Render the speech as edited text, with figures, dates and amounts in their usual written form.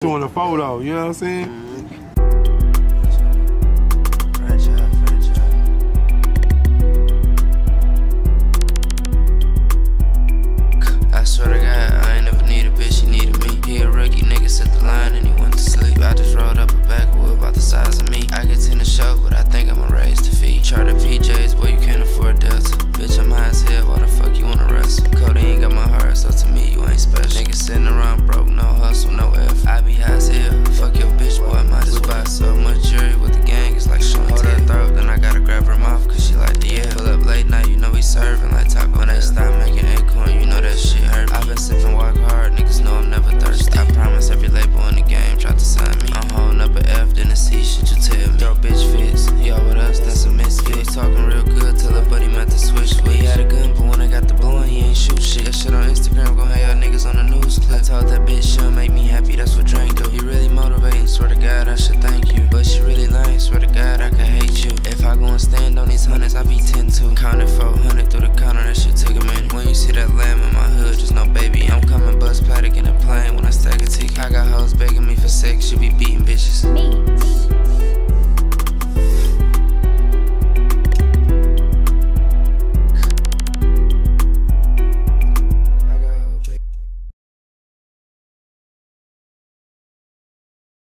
Doing a photo, you know what I'm saying? I swear to God, I ain't never need a bitch, she needed me. He a rookie, nigga set the line and he went to sleep. I just rolled up a backwood about the size of me. I get 10 to show, but I think I'ma raise the fee. Charter PJs, boy, you can't afford Delta. Bitch, I'm high as hell, why the fuck you wanna wrestle? Codeine got my heart, so to me, you ain't special. Niggas sitting around broke, no hustle, no F. I be high as hell, fuck your bitch, boy, I might as well. Buy so much jewelry with the gang, it's like showing hold her throat, then I gotta grab her mouth, cause she like the yeah. Pull up late night, you know we serving like taco. When they stop making acorn, you know that shit hurt. I've been sipping walk hard, niggas know I'm never thirsty. I promise every label in the game tried to sign me. I'm holding up a F, then a C, should you tell me? Yo, bitch fits, he all with us, that's a misfit. He was talking real good till a buddy met the switch. He had a gun, but when I got the blowin', he ain't shoot shit. That shit on Instagram gon' have y'all niggas on the news clip. I told that bitch she'll make me happy, that's what Drake do. He really motivating, swear to God I should thank you. But she really lame, swear to God I could hate you. If I go and stand on these hundreds, I be 10-2. Counted 400 through the counter, that shit took a minute. When you see that lamb in my hood, just know baby, I'm coming buzz plastic in a plane when I stack a ticket. I got hoes begging me for sex, you be beating bitches. Me.